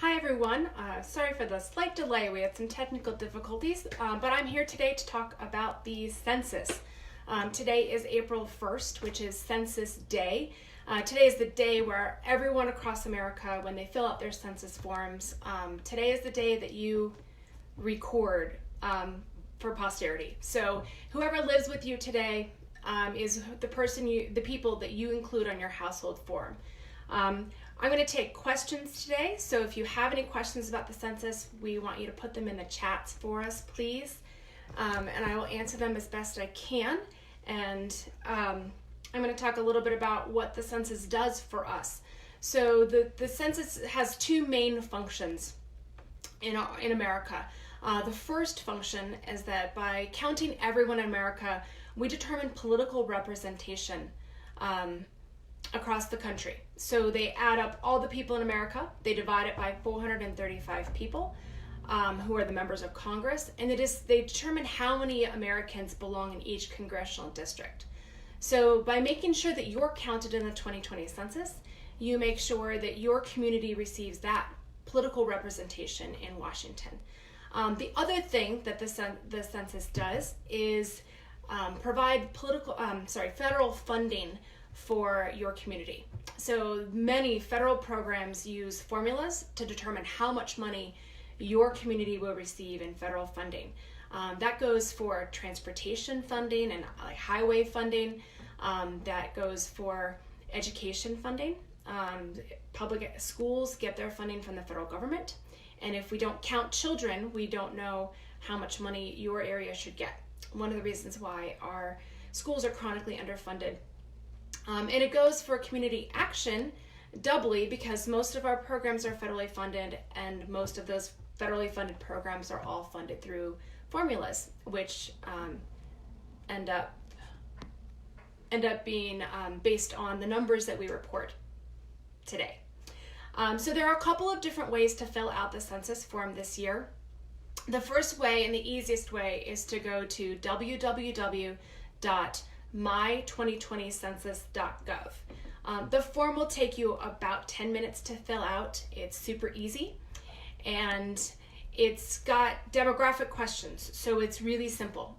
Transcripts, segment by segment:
Hi everyone, sorry for the slight delay. We had some technical difficulties, but I'm here today to talk about the census. Today is April 1st, which is Census Day. Today is the day where everyone across America, when they fill out their census forms, today is the day that you record for posterity. So whoever lives with you today is the people that you include on your household form. I'm going to take questions today, so if you have any questions about the census, we want you to put them in the chats for us, please, and I will answer them as best I can. And I'm going to talk a little bit about what the census does for us. So the census has two main functions in America. The first function is that by counting everyone in America, we determine political representation across the country. So they add up all the people in America, they divide it by 435 people who are the members of Congress, and they determine how many Americans belong in each congressional district. So by making sure that you're counted in the 2020 census, you make sure that your community receives that political representation in Washington. The other thing that the census does is provide federal funding for your community. So many federal programs use formulas to determine how much money your community will receive in federal funding. That goes for transportation funding and highway funding. That goes for education funding. Public schools get their funding from the federal government. And if we don't count children, we don't know how much money your area should get. One of the reasons why our schools are chronically underfunded. And it goes for community action doubly because most of our programs are federally funded, and most of those federally funded programs are all funded through formulas, which end up being based on the numbers that we report today. So there are a couple of different ways to fill out the census form this year. The first way and the easiest way is to go to www.my2020census.gov. The form will take you about 10 minutes to fill out. It's super easy, and it's got demographic questions, so it's really simple.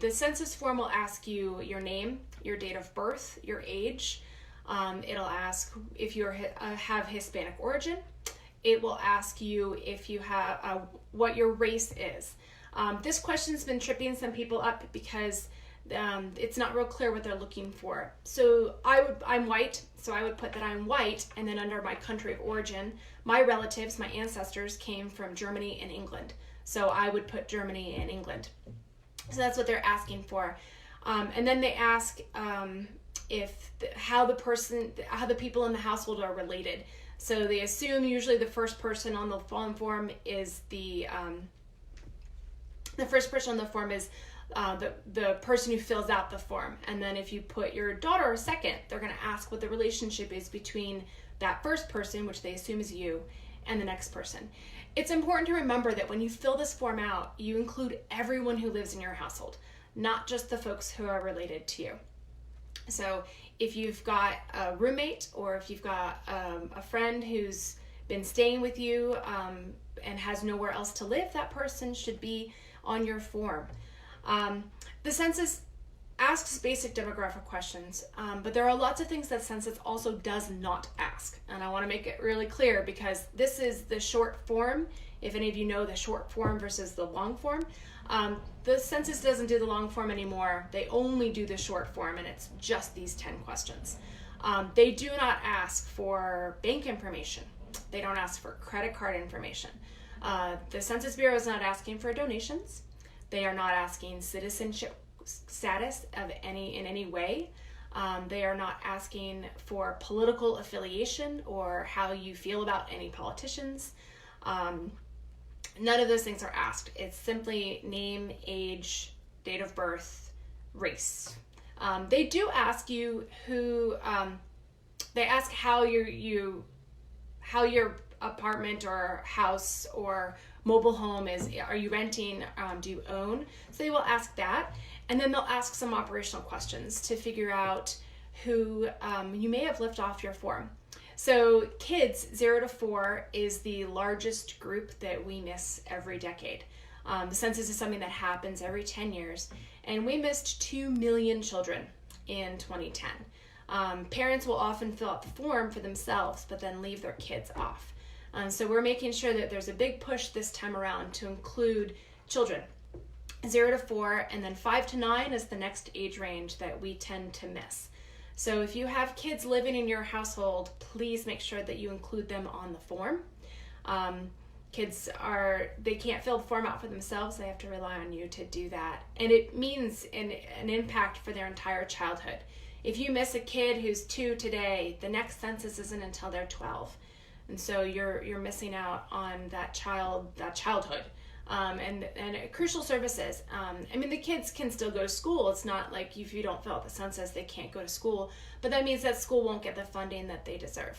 The census form will ask you your name, your date of birth, your age. It'll ask if you have Hispanic origin. It will ask you if you have what your race is. This question's been tripping some people up because it's not real clear what they're looking for. So I'm white, so I would put that I'm white, and then under my country of origin, my relatives, my ancestors came from Germany and England. So I would put Germany and England. So that's what they're asking for. And then they ask how the people in the household are related. So they assume usually the first person on the form is the person who fills out the form. And then if you put your daughter second, they're going to ask what the relationship is between that first person, which they assume is you, and the next person. It's important to remember that when you fill this form out, you include everyone who lives in your household, not just the folks who are related to you. So if you've got a roommate, or if you've got a friend who's been staying with you and has nowhere else to live, that person should be on your form. The census asks basic demographic questions, but there are lots of things that census also does not ask. And I want to make it really clear because this is the short form. If any of you know the short form versus the long form, the census doesn't do the long form anymore. They only do the short form, and it's just these 10 questions. They do not ask for bank information. They don't ask for credit card information. The Census Bureau is not asking for donations. They are not asking citizenship status in any way. They are not asking for political affiliation or how you feel about any politicians. None of those things are asked. It's simply name, age, date of birth, race. They do ask you they ask how your apartment or house or mobile home is. Are you renting? Do you own? So they will ask that. And then they'll ask some operational questions to figure out who you may have left off your form. So kids 0 to 4 is the largest group that we miss every decade. The census is something that happens every 10 years, and we missed 2 million children in 2010. Parents will often fill out the form for themselves, but then leave their kids off. So we're making sure that there's a big push this time around to include children 0 to 4, and then 5 to 9 is the next age range that we tend to miss. So if you have kids living in your household, please make sure that you include them on the form. Kids they can't fill the form out for themselves. They have to rely on you to do that. And it means an impact for their entire childhood. If you miss a kid who's 2 today, the next census isn't until they're 12. And so you're missing out on that childhood. And crucial services. The kids can still go to school. It's not like if you don't fill out the census, they can't go to school. But that means that school won't get the funding that they deserve.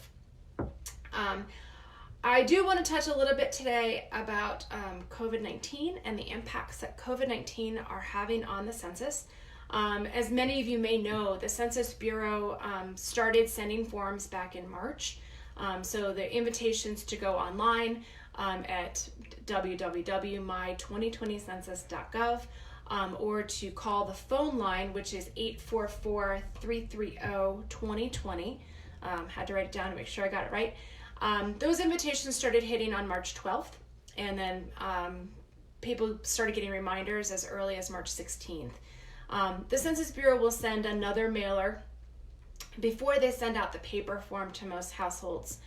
I do want to touch a little bit today about COVID-19 and the impacts that COVID-19 are having on the census. As many of you may know, the Census Bureau started sending forms back in March. So the invitations to go online at www.my2020census.gov or to call the phone line, which is 844-330-2020. Had to write it down to make sure I got it right. Those invitations started hitting on March 12th, and then people started getting reminders as early as March 16th. The Census Bureau will send another mailer before they send out the paper form to most households.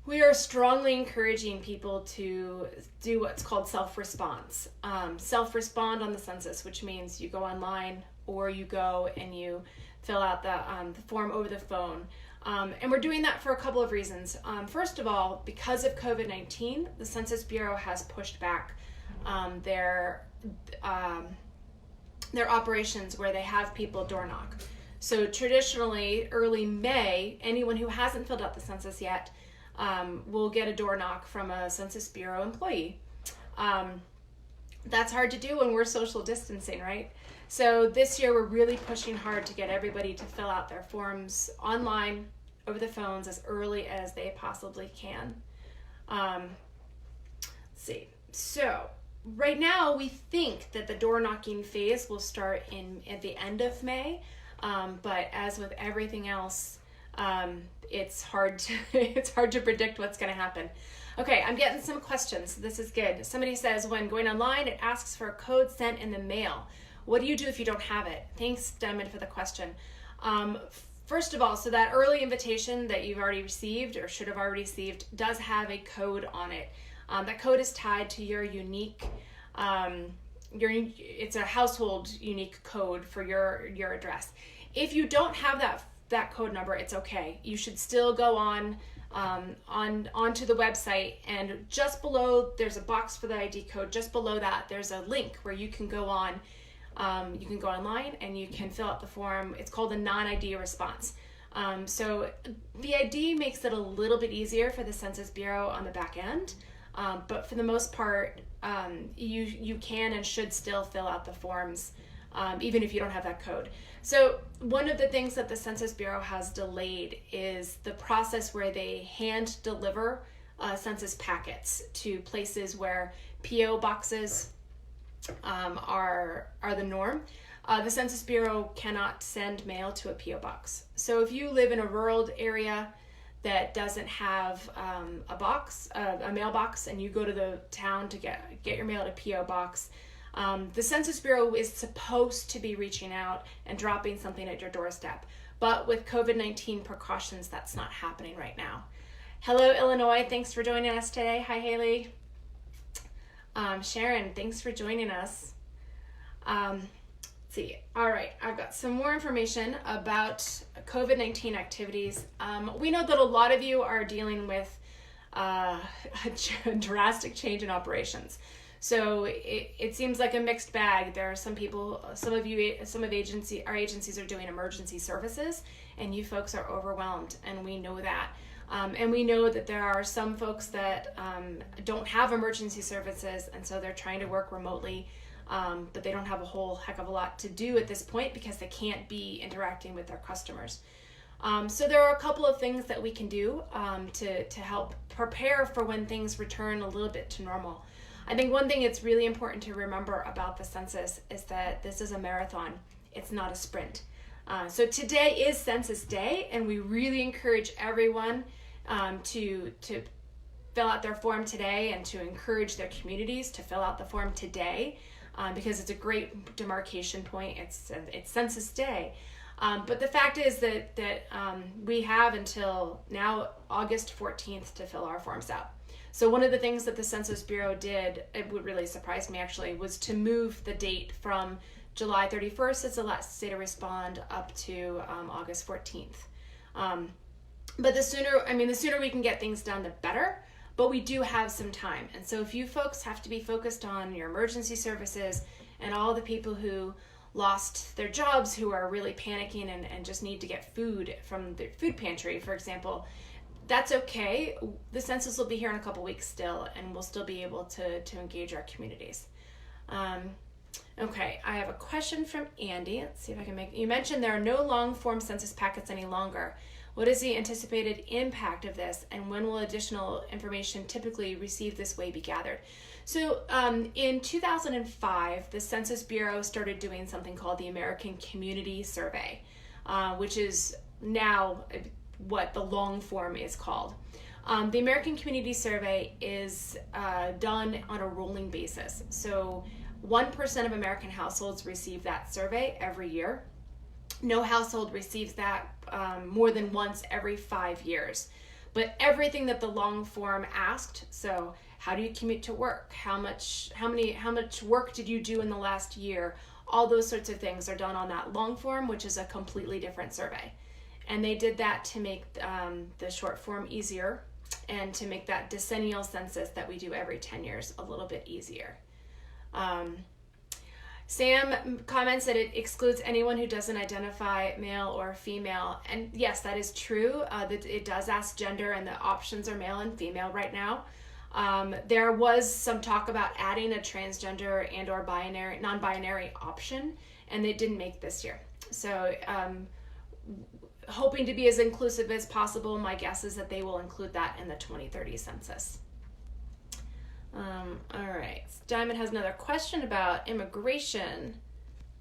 We are strongly encouraging people to do what's called self-response. Self-respond on the census, which means you go online or you go and you fill out the form over the phone. And we're doing that for a couple of reasons. First of all, because of COVID-19, the Census Bureau has pushed back their operations where they have people door knock. So traditionally, early May, anyone who hasn't filled out the census yet will get a door knock from a Census Bureau employee. That's hard to do when we're social distancing, right? So this year we're really pushing hard to get everybody to fill out their forms online, over the phones, as early as they possibly can. Let's see. So right now we think that the door knocking phase will start at the end of May, but as with everything else, it's hard to predict what's going to happen. Okay, I'm getting some questions. This is good. Somebody says, when going online, it asks for a code sent in the mail. What do you do if you don't have it? Thanks, Diamond, for the question. First of all, so that early invitation that you've already received or should have already received does have a code on it. That code is tied to your unique, it's a household unique code for your address. If you don't have that code number, it's okay. You should still go onto the website, and just below there's a box for the ID code. Just below that there's a link where you can go on. You can go online and you can fill out the form. It's called a non-ID response. So the ID makes it a little bit easier for the Census Bureau on the back end, but for the most part, you can and should still fill out the forms, even if you don't have that code. So one of the things that the Census Bureau has delayed is the process where they hand deliver census packets to places where PO boxes are the norm. The Census Bureau cannot send mail to a PO box. So if you live in a rural area that doesn't have a mailbox, and you go to the town to get your mail to PO box, the Census Bureau is supposed to be reaching out and dropping something at your doorstep. But with COVID-19 precautions, that's not happening right now. Hello, Illinois. Thanks for joining us today. Hi, Haley. Sharon, thanks for joining us. Let's see. All right, I've got some more information about COVID-19 activities. We know that a lot of you are dealing with a drastic change in operations. So it seems like a mixed bag. There are some people, our agencies are doing emergency services, and you folks are overwhelmed, and we know that. And we know that there are some folks that don't have emergency services, and so they're trying to work remotely, but they don't have a whole heck of a lot to do at this point because they can't be interacting with their customers. So there are a couple of things that we can do to help prepare for when things return a little bit to normal. I think one thing it's really important to remember about the census is that this is a marathon. It's not a sprint. So today is Census Day, and we really encourage everyone to fill out their form today and to encourage their communities to fill out the form today because it's a great demarcation point. It's Census Day. But the fact is that we have until now, August 14th, to fill our forms out. So one of the things that the Census Bureau did, it would really surprise me actually, was to move the date from July 31st as the last day to respond up to August 14th. But the sooner we can get things done, the better. But we do have some time. And so if you folks have to be focused on your emergency services and all the people who lost their jobs, who are really panicking and just need to get food from the food pantry, for example, that's okay. The census will be here in a couple weeks still, and we'll still be able to engage our communities. Okay, I have a question from Andy. Let's see if I can you mentioned there are no long form census packets any longer. What is the anticipated impact of this, and when will additional information typically received this way be gathered? So in 2005, the Census Bureau started doing something called the American Community Survey, which is now what the long form is called. The American Community Survey is done on a rolling basis. So 1% of American households receive that survey every year. No household receives that more than once every 5 years. But everything that the long form asked, so how do you commute to work? How much work did you do in the last year? All those sorts of things are done on that long form, which is a completely different survey. And they did that to make the short form easier and to make that decennial census that we do every 10 years a little bit easier. Sam comments that it excludes anyone who doesn't identify male or female. And yes, that is true. That it does ask gender, and the options are male and female right now. There was some talk about adding a transgender and or non-binary option, and they didn't make this year. So hoping to be as inclusive as possible, my guess is that they will include that in the 2030 census. All right, Diamond has another question about immigration.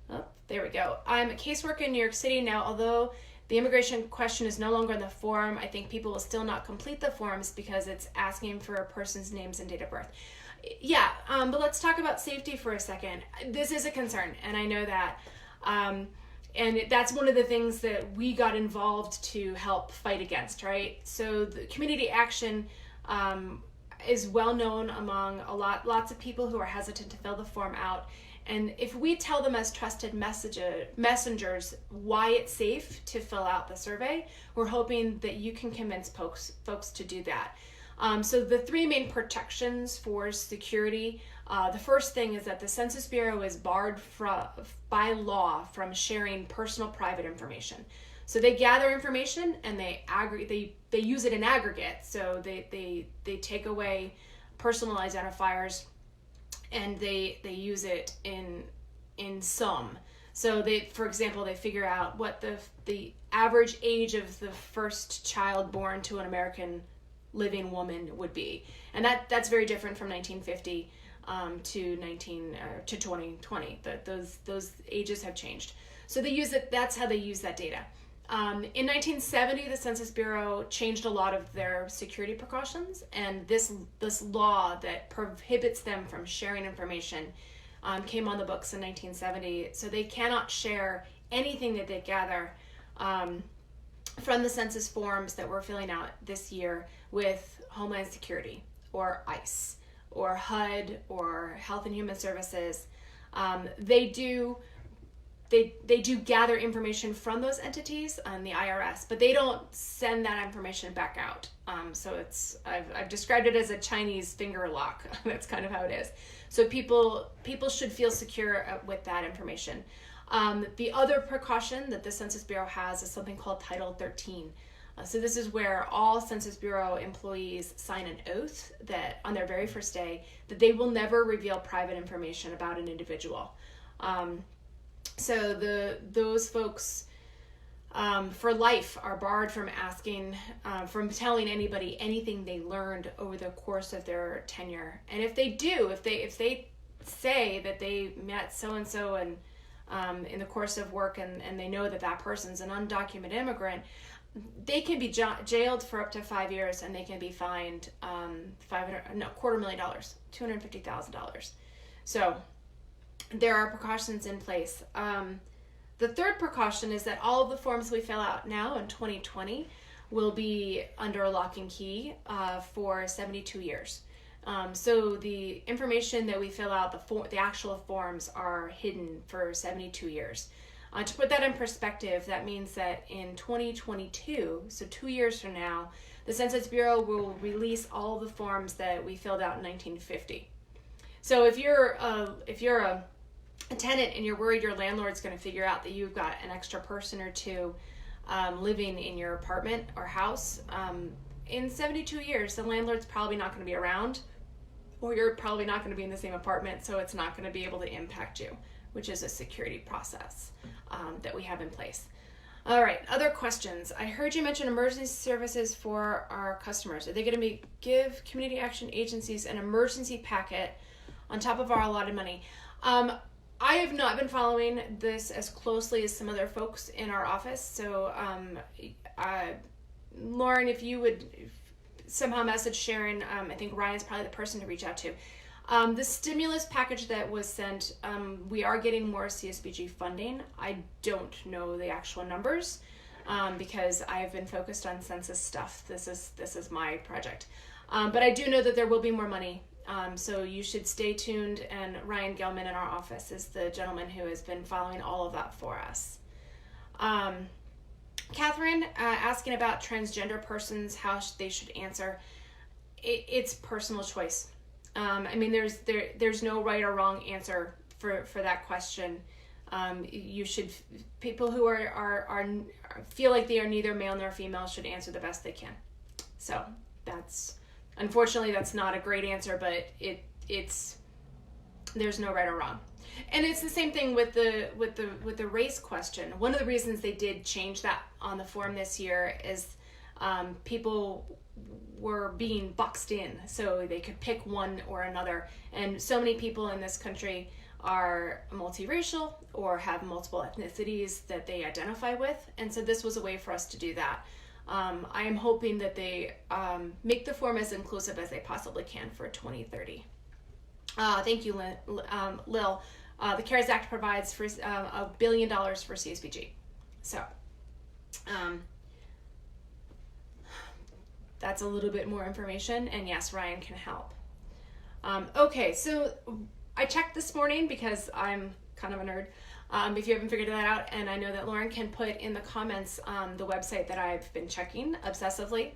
Oh, there we go. I'm a caseworker in New York City now. Although the immigration question is no longer in the form, I think people will still not complete the forms because it's asking for a person's names and date of birth. Yeah, but let's talk about safety for a second. This is a concern, and I know that. And that's one of the things that we got involved to help fight against, right? So the community action is well known among lots of people who are hesitant to fill the form out. And if we tell them as trusted messengers why it's safe to fill out the survey, we're hoping that you can convince folks to do that. So the three main protections for security, the first thing is that the Census Bureau is barred by law from sharing personal private information. So they gather information and they use it in aggregate. So they take away personal identifiers and they use it in sum. So for example, they figure out what the average age of the first child born to an American living woman would be, and that's very different from 1950 to 2020. Those ages have changed. So they use it. That's how they use that data. In 1970, the Census Bureau changed a lot of their security precautions, and this law that prohibits them from sharing information came on the books in 1970. So they cannot share anything that they gather from the census forms that we're filling out this year with Homeland Security or ICE or HUD or Health and Human Services. They do gather information from those entities and the IRS, but they don't send that information back out. So I've described it as a Chinese finger lock. That's kind of how it is. So people should feel secure with that information. The other precaution that the Census Bureau has is something called Title 13. So this is where all Census Bureau employees sign an oath that on their very first day that they will never reveal private information about an individual. So those folks for life are barred from asking, from telling anybody anything they learned over the course of their tenure. And if they do, if they say that they met so-and-so and in the course of work and they know that that person's an undocumented immigrant, they can be jailed for up to 5 years and they can be fined $250,000. So there are precautions in place. The third precaution is that all of the forms we fill out now in 2020 will be under a lock and key for 72 years. So the information that we fill out, the actual forms, are hidden for 72 years. To put that in perspective, that means that in 2022, so 2 years from now, the Census Bureau will release all the forms that we filled out in 1950. So if you're a tenant and you're worried your landlord's going to figure out that you've got an extra person or two living in your apartment or house, in 72 years, the landlord's probably not going to be around, or you're probably not going to be in the same apartment, so it's not going to be able to impact you, which is a security process that we have in place. All right, other questions. I heard you mention emergency services for our customers. Are they going to give community action agencies an emergency packet on top of our allotted money? I have not been following this as closely as some other folks in our office. So, Lauren, if you would somehow message Sharon, I think Ryan's probably the person to reach out to. The stimulus package that was sent, we are getting more CSBG funding. I don't know the actual numbers because I've been focused on census stuff. This is my project. But I do know that there will be more money. So you should stay tuned, and Ryan Gelman in our office is the gentleman who has been following all of that for us. Catherine asking about transgender persons, how they should answer. It's personal choice. I mean, there's no right or wrong answer for that question. People who are feel like they are neither male nor female should answer the best they can. So unfortunately, that's not a great answer, but there's no right or wrong. And it's the same thing with the race question. One of the reasons they did change that on the form this year is people were being boxed in, so they could pick one or another. And so many people in this country are multiracial or have multiple ethnicities that they identify with, and so this was a way for us to do that. I am hoping that they make the form as inclusive as they possibly can for 2030. Thank you, Lil. The CARES Act provides for $1 billion for CSBG. So that's a little bit more information, and yes, Ryan can help. Okay, so I checked this morning because I'm kind of a nerd. If you haven't figured that out, and I know that Lauren can put in the comments the website that I've been checking obsessively.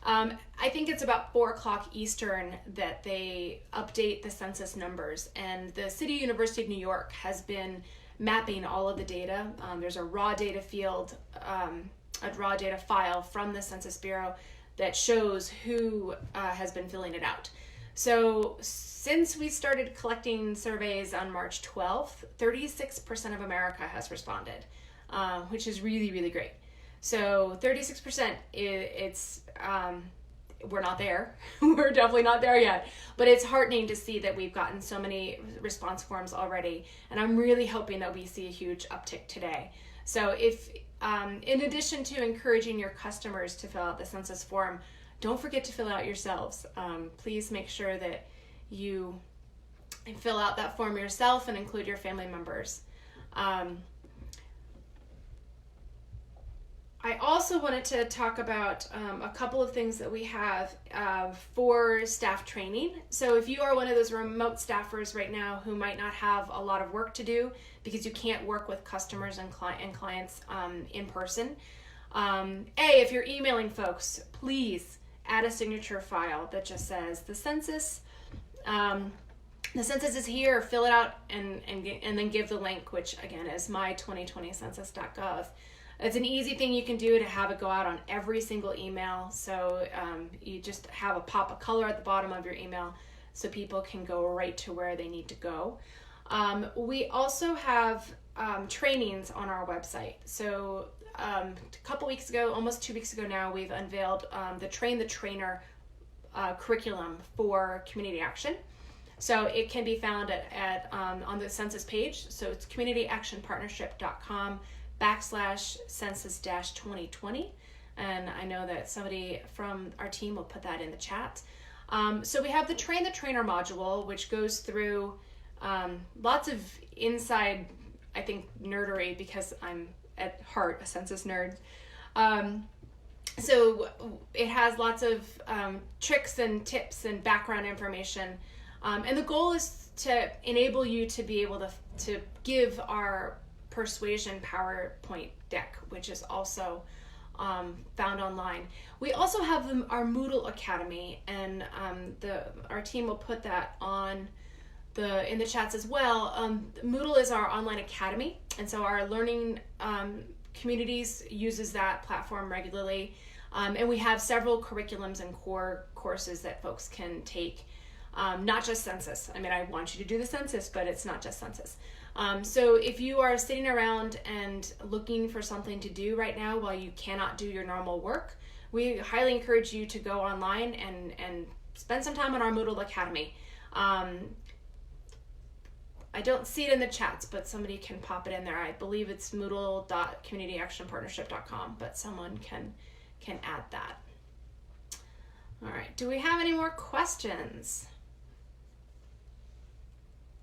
I think it's about 4 o'clock Eastern that they update the census numbers, and the City University of New York has been mapping all of the data. There's a raw data field, a raw data file from the Census Bureau that shows who has been filling it out. So since we started collecting surveys on March 12th, 36% of America has responded, which is really, really great. So 36%, we're not there. We're definitely not there yet. But it's heartening to see that we've gotten so many response forms already. And I'm really hoping that we see a huge uptick today. So if, in addition to encouraging your customers to fill out the census form, don't forget to fill out yourselves. Please make sure that you fill out that form yourself and include your family members. I also wanted to talk about a couple of things that we have for staff training. So if you are one of those remote staffers right now who might not have a lot of work to do because you can't work with customers and clients in person, if you're emailing folks, please add a signature file that just says the census is here, fill it out, and then give the link, which again is my2020census.gov. It's an easy thing you can do to have it go out on every single email. So you just have a pop of color at the bottom of your email so people can go right to where they need to go. We also have trainings on our website. So a couple weeks ago, almost 2 weeks ago now, we've unveiled the Train the Trainer curriculum for community action. So it can be found on the Census page. So it's communityactionpartnership.com/census-2020. And I know that somebody from our team will put that in the chat. So we have the Train the Trainer module, which goes through lots of inside, I think, nerdery, because I'm at heart a census nerd. So it has lots of tricks and tips and background information. And the goal is to enable you to be able to give our Persuasion PowerPoint deck, which is also found online. We also have our Moodle Academy, and our team will put that in the chats as well. Moodle is our online academy, and so our learning communities uses that platform regularly. And we have several curriculums and core courses that folks can take, not just census. I mean, I want you to do the census, but it's not just census. So if you are sitting around and looking for something to do right now while you cannot do your normal work, we highly encourage you to go online and spend some time on our Moodle Academy. I don't see it in the chats, but somebody can pop it in there. I believe it's moodle.communityactionpartnership.com, but someone can add that. All right, do we have any more questions?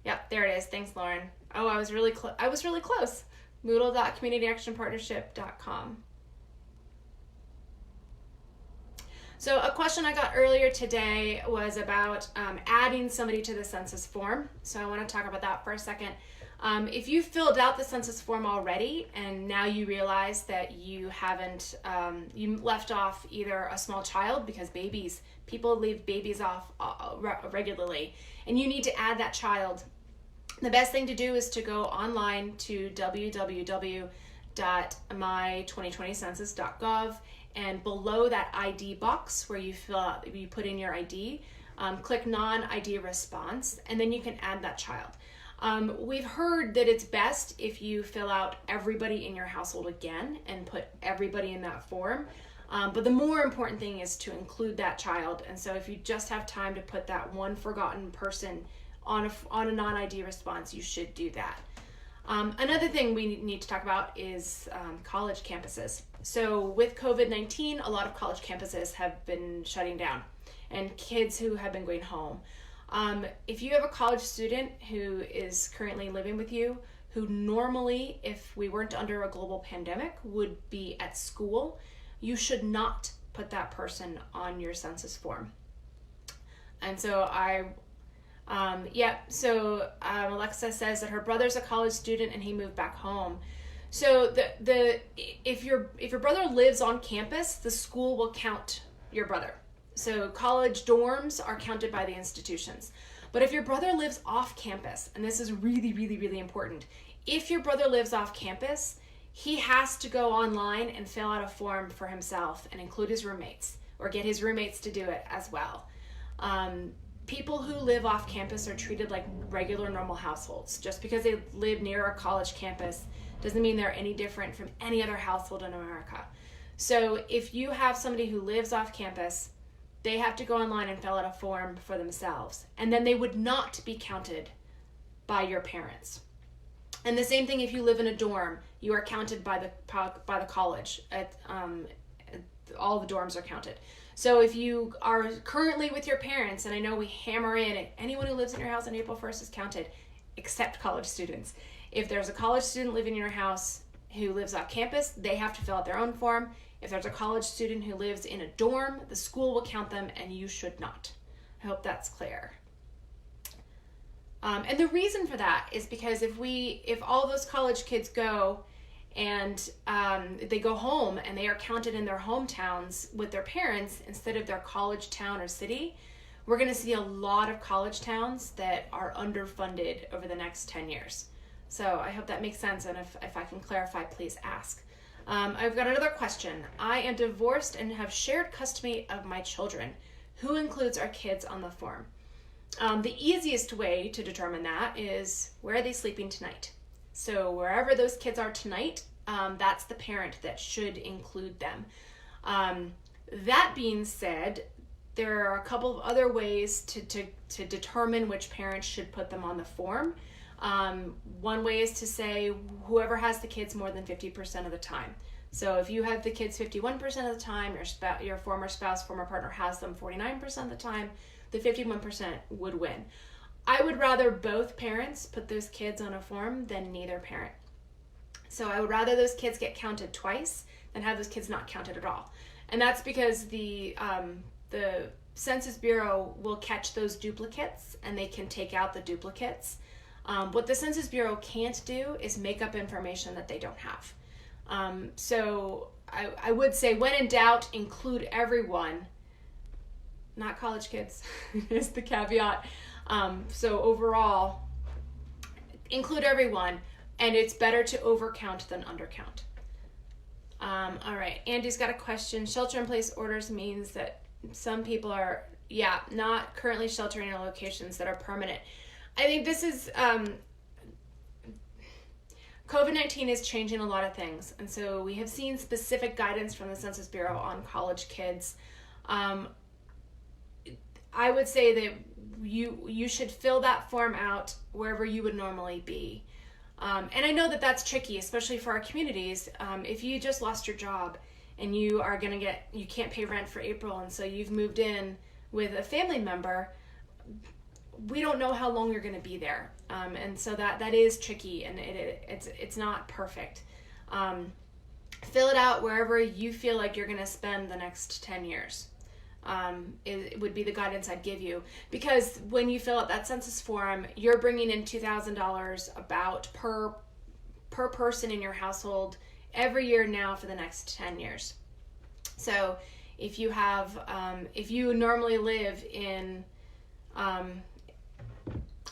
Yep, there it is. Thanks, Lauren. Oh, I was really close. Moodle.communityactionpartnership.com. So a question I got earlier today was about adding somebody to the census form. So I want to talk about that for a second. If you filled out the census form already and now you realize that you haven't, you left off either a small child, because people leave babies off regularly, and you need to add that child, the best thing to do is to go online to www.my2020census.gov, and below that ID box where you put in your ID, click non-ID response, and then you can add that child. We've heard that it's best if you fill out everybody in your household again and put everybody in that form. But the more important thing is to include that child. And so if you just have time to put that one forgotten person on a non-ID response, you should do that. Another thing we need to talk about is college campuses. So with COVID-19, a lot of college campuses have been shutting down, and kids who have been going home. If you have a college student who is currently living with you, who normally, if we weren't under a global pandemic, would be at school, you should not put that person on your census form. And so Alexa says that her brother's a college student and he moved back home. So if your brother lives on campus, the school will count your brother. So college dorms are counted by the institutions. But if your brother lives off campus, and this is really, really, really important, if your brother lives off campus, he has to go online and fill out a form for himself and include his roommates, or get his roommates to do it as well. People who live off campus are treated like regular, normal households. Just because they live near a college campus doesn't mean they're any different from any other household in America. So if you have somebody who lives off campus, they have to go online and fill out a form for themselves, and then they would not be counted by your parents. And the same thing if you live in a dorm, you are counted by the college. All the dorms are counted. So if you are currently with your parents, and I know we hammer in, anyone who lives in your house on April 1st is counted, except college students. If there's a college student living in your house who lives off campus, they have to fill out their own form. If there's a college student who lives in a dorm, the school will count them, and you should not. I hope that's clear. And the reason for that is because if all those college kids go and they go home and they are counted in their hometowns with their parents instead of their college town or city, we're going to see a lot of college towns that are underfunded over the next 10 years. So I hope that makes sense, and if I can clarify, please ask. I've got another question. I am divorced and have shared custody of my children. Who includes our kids on the form? The easiest way to determine that is, where are they sleeping tonight? So wherever those kids are tonight, that's the parent that should include them. That being said, there are a couple of other ways to determine which parents should put them on the form. One way is to say whoever has the kids more than 50% of the time. So if you have the kids 51% of the time, your former spouse, former partner has them 49% of the time, the 51% would win. I would rather both parents put those kids on a form than neither parent. So I would rather those kids get counted twice than have those kids not counted at all. And that's because the Census Bureau will catch those duplicates and they can take out the duplicates. What the Census Bureau can't do is make up information that they don't have. So I would say when in doubt, include everyone, not college kids is the caveat. So overall, include everyone, and it's better to overcount than undercount. All right, Andy's got a question. Shelter-in-place orders means that some people are, not currently sheltering in locations that are permanent. I think this is, COVID-19 is changing a lot of things, and so we have seen specific guidance from the Census Bureau on college kids. I would say that you should fill that form out wherever you would normally be. And I know that that's tricky, especially for our communities. If you just lost your job and you can't pay rent for April, and so you've moved in with a family member, we don't know how long you're going to be there. And so that is tricky, and it's not perfect. Fill it out wherever you feel like you're going to spend the next 10 years. It would be the guidance I'd give you, because when you fill out that census form, you're bringing in $2,000 about per person in your household every year now for the next 10 years. So if you have, if you normally live in,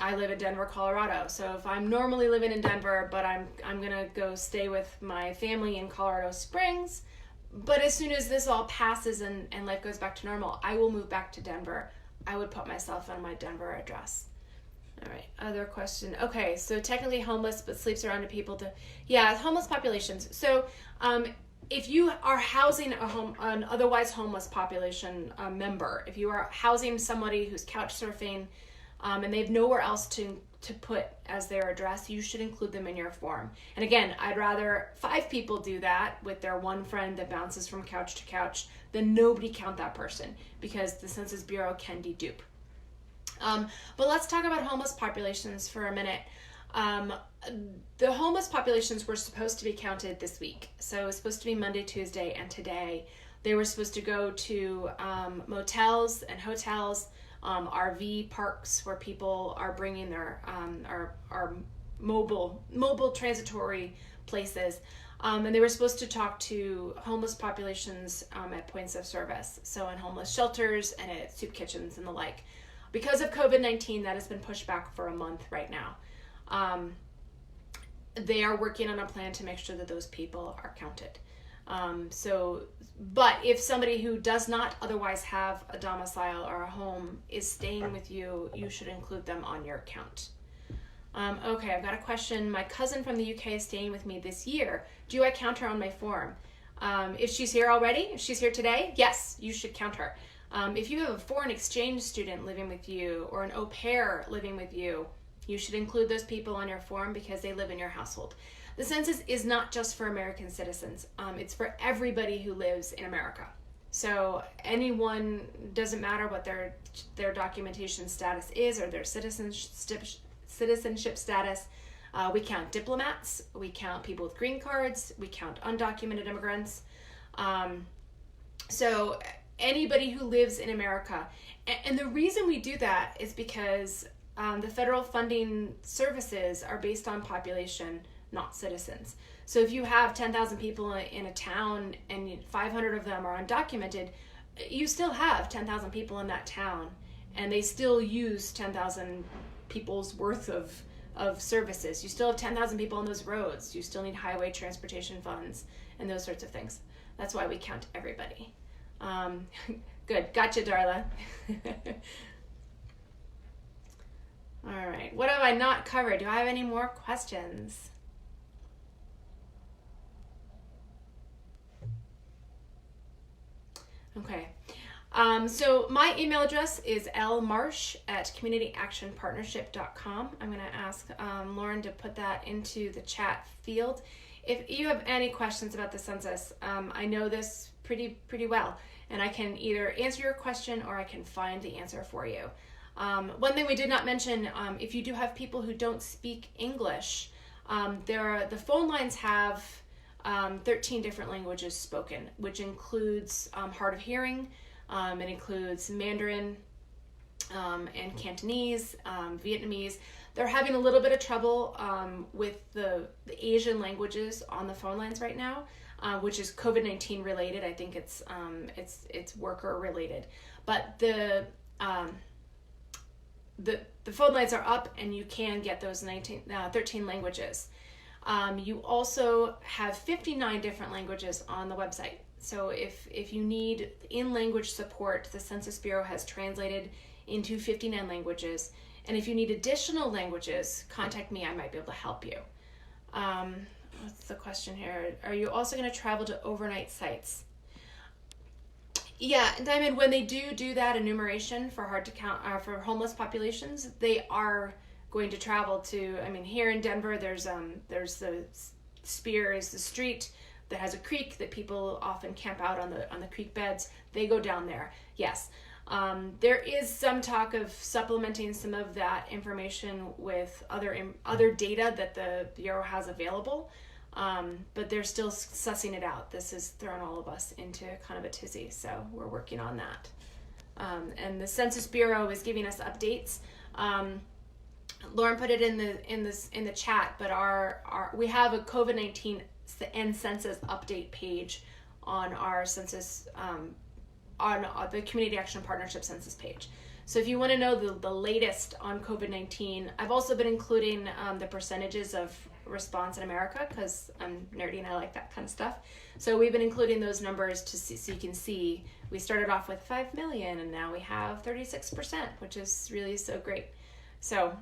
I live in Denver, Colorado. So if I'm normally living in Denver, but I'm gonna go stay with my family in Colorado Springs, but as soon as this all passes and life goes back to normal, I will move back to Denver. I would put myself on my Denver address. All right, other question. Okay, so technically homeless, but sleeps around to people to, homeless populations. So if you are housing an otherwise homeless population member, if you are housing somebody who's couch surfing and they have nowhere else to put as their address, you should include them in your form. And again, I'd rather 5 people do that with their one friend that bounces from couch to couch than nobody count that person, because the Census Bureau can dedupe. But let's talk about homeless populations for a minute. The homeless populations were supposed to be counted this week. So it was supposed to be Monday, Tuesday, and today. They were supposed to go to motels and hotels, RV parks where people are bringing their our mobile transitory places, and they were supposed to talk to homeless populations at points of service, so in homeless shelters and at soup kitchens and the like. Because of COVID-19, that has been pushed back for a month right now. They are working on a plan to make sure that those people are counted. But if somebody who does not otherwise have a domicile or a home is staying with you, you should include them on your count. Okay, I've got a question. My cousin from the UK is staying with me this year. Do I count her on my form? If she's here already, if she's here today, yes, you should count her. If you have a foreign exchange student living with you or an au pair living with you, you should include those people on your form because they live in your household. The census is not just for American citizens. It's for everybody who lives in America. So anyone, doesn't matter what their documentation status is or their citizenship status. We count diplomats, we count people with green cards, we count undocumented immigrants. So anybody who lives in America. And the reason we do that is because the federal funding services are based on population, not citizens. So if you have 10,000 people in a town and 500 of them are undocumented, you still have 10,000 people in that town, and they still use 10,000 people's worth of services. You still have 10,000 people on those roads. You still need highway transportation funds and those sorts of things. That's why we count everybody. Good. Gotcha, Darla. All right. What have I not covered? Do I have any more questions? Okay. So my email address is lmarsh@communityactionpartnership.com. I'm going to ask Lauren to put that into the chat field. If you have any questions about the census, I know this pretty well, and I can either answer your question or I can find the answer for you. One thing we did not mention, if you do have people who don't speak English, the phone lines have 13 different languages spoken, which includes hard of hearing. It includes Mandarin and Cantonese, Vietnamese. They're having a little bit of trouble with the Asian languages on the phone lines right now, which is COVID-19 related. I think it's worker related, but the phone lines are up, and you can get those 13 languages. You also have 59 different languages on the website. So if you need in-language support, the Census Bureau has translated into 59 languages. And if you need additional languages, contact me. I might be able to help you. What's the question here? Are you also going to travel to overnight sites? Yeah, Diamond, when they do that enumeration for hard to count for homeless populations, they are going to travel to, here in Denver, there's the Spear is the street that has a creek that people often camp out on the creek beds. They go down there. Yes. There is some talk of supplementing some of that information with other data that the Bureau has available, but they're still sussing it out. This has thrown all of us into kind of a tizzy, so we're working on that. And the Census Bureau is giving us updates. Lauren put it in the chat, but we have a COVID-19 and census update page on our census, on the Community Action Partnership census page. So if you want to know the latest on COVID-19, I've also been including the percentages of response in America, because I'm nerdy and I like that kind of stuff. So we've been including those numbers to see, so you can see we started off with 5 million and now we have 36%, which is really so great. So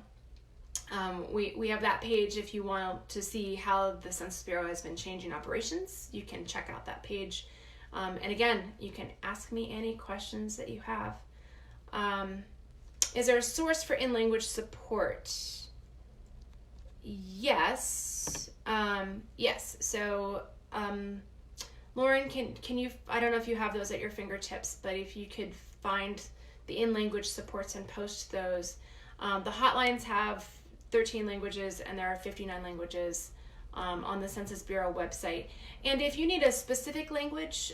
we have that page. If you want to see how the Census Bureau has been changing operations, you can check out that page. And again, you can ask me any questions that you have. Is there a source for in-language support? Yes. Yes. So, Lauren, can you, I don't know if you have those at your fingertips, but if you could find the in-language supports and post those. The hotlines have 13 languages and there are 59 languages on the Census Bureau website. And if you need a specific language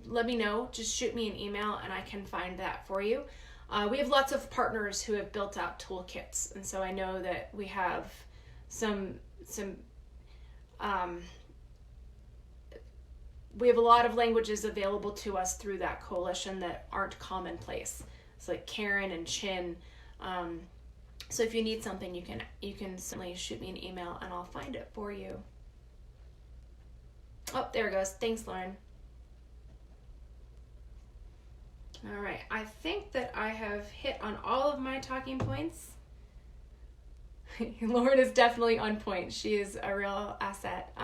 let me know. Just shoot me an email and I can find that for you. We have lots of partners who have built out toolkits, and so I know that we have we have a lot of languages available to us through that coalition that aren't commonplace. It's like Karen and Chin. So if you need something, you can certainly shoot me an email and I'll find it for you. Oh, there it goes. Thanks, Lauren. All right, I think that I have hit on all of my talking points. Lauren is definitely on point. She is a real asset.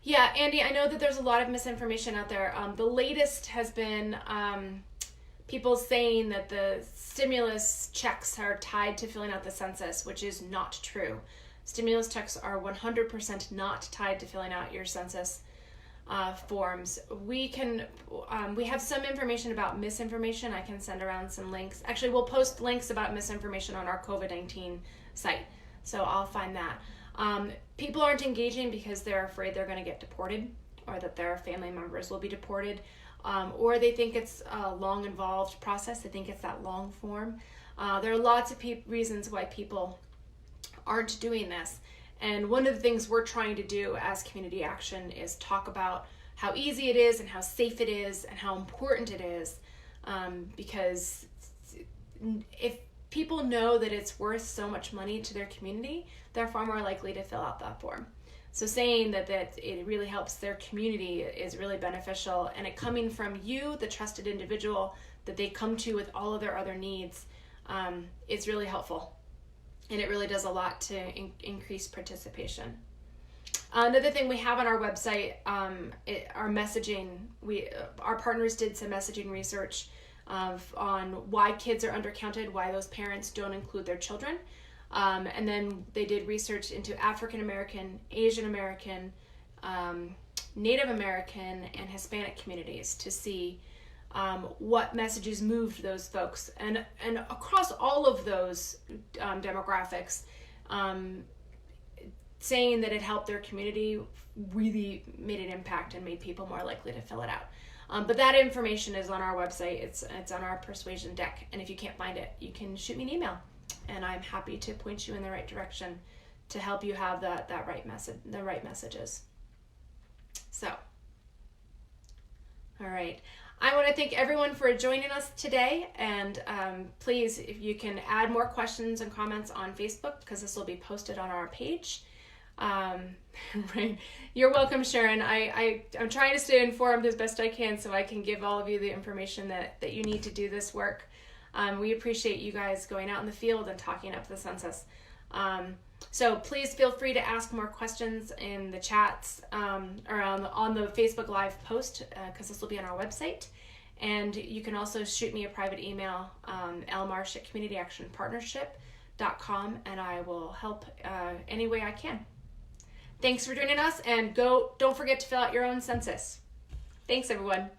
Yeah, Andy, I know that there's a lot of misinformation out there. The latest has been people saying that the stimulus checks are tied to filling out the census, which is not true. Stimulus checks are 100% not tied to filling out your census forms. We have some information about misinformation. I can send around some links. Actually, we'll post links about misinformation on our COVID-19 site, so I'll find that. People aren't engaging because they're afraid they're going to get deported, or that their family members will be deported, or they think it's a long, involved process. They think it's that long form. There are lots of reasons why people aren't doing this. And one of the things we're trying to do as Community Action is talk about how easy it is and how safe it is and how important it is. Because if people know that it's worth so much money to their community, they're far more likely to fill out that form. So saying that it really helps their community is really beneficial, and it coming from you, the trusted individual that they come to with all of their other needs, is really helpful. And it really does a lot to increase participation. Another thing we have on our website, our messaging. Our partners did some messaging research on why kids are undercounted, why those parents don't include their children. And then they did research into African American, Asian American, Native American, and Hispanic communities to see what messages moved those folks. And across all of those demographics, saying that it helped their community really made an impact and made people more likely to fill it out. But that information is on our website. It's on our persuasion deck. And if you can't find it, you can shoot me an email, and I'm happy to point you in the right direction to help you have the right messages. So, all right. I want to thank everyone for joining us today, and please, if you can add more questions and comments on Facebook, because this will be posted on our page. Right. You're welcome, Sharon. I'm trying to stay informed as best I can so I can give all of you the information that you need to do this work. We appreciate you guys going out in the field and talking up the census. So please feel free to ask more questions in the chats or on the Facebook Live post, because this will be on our website. And you can also shoot me a private email, lmarsh@communityactionpartnership.com, and I will help any way I can. Thanks for joining us, and don't forget to fill out your own census. Thanks, everyone.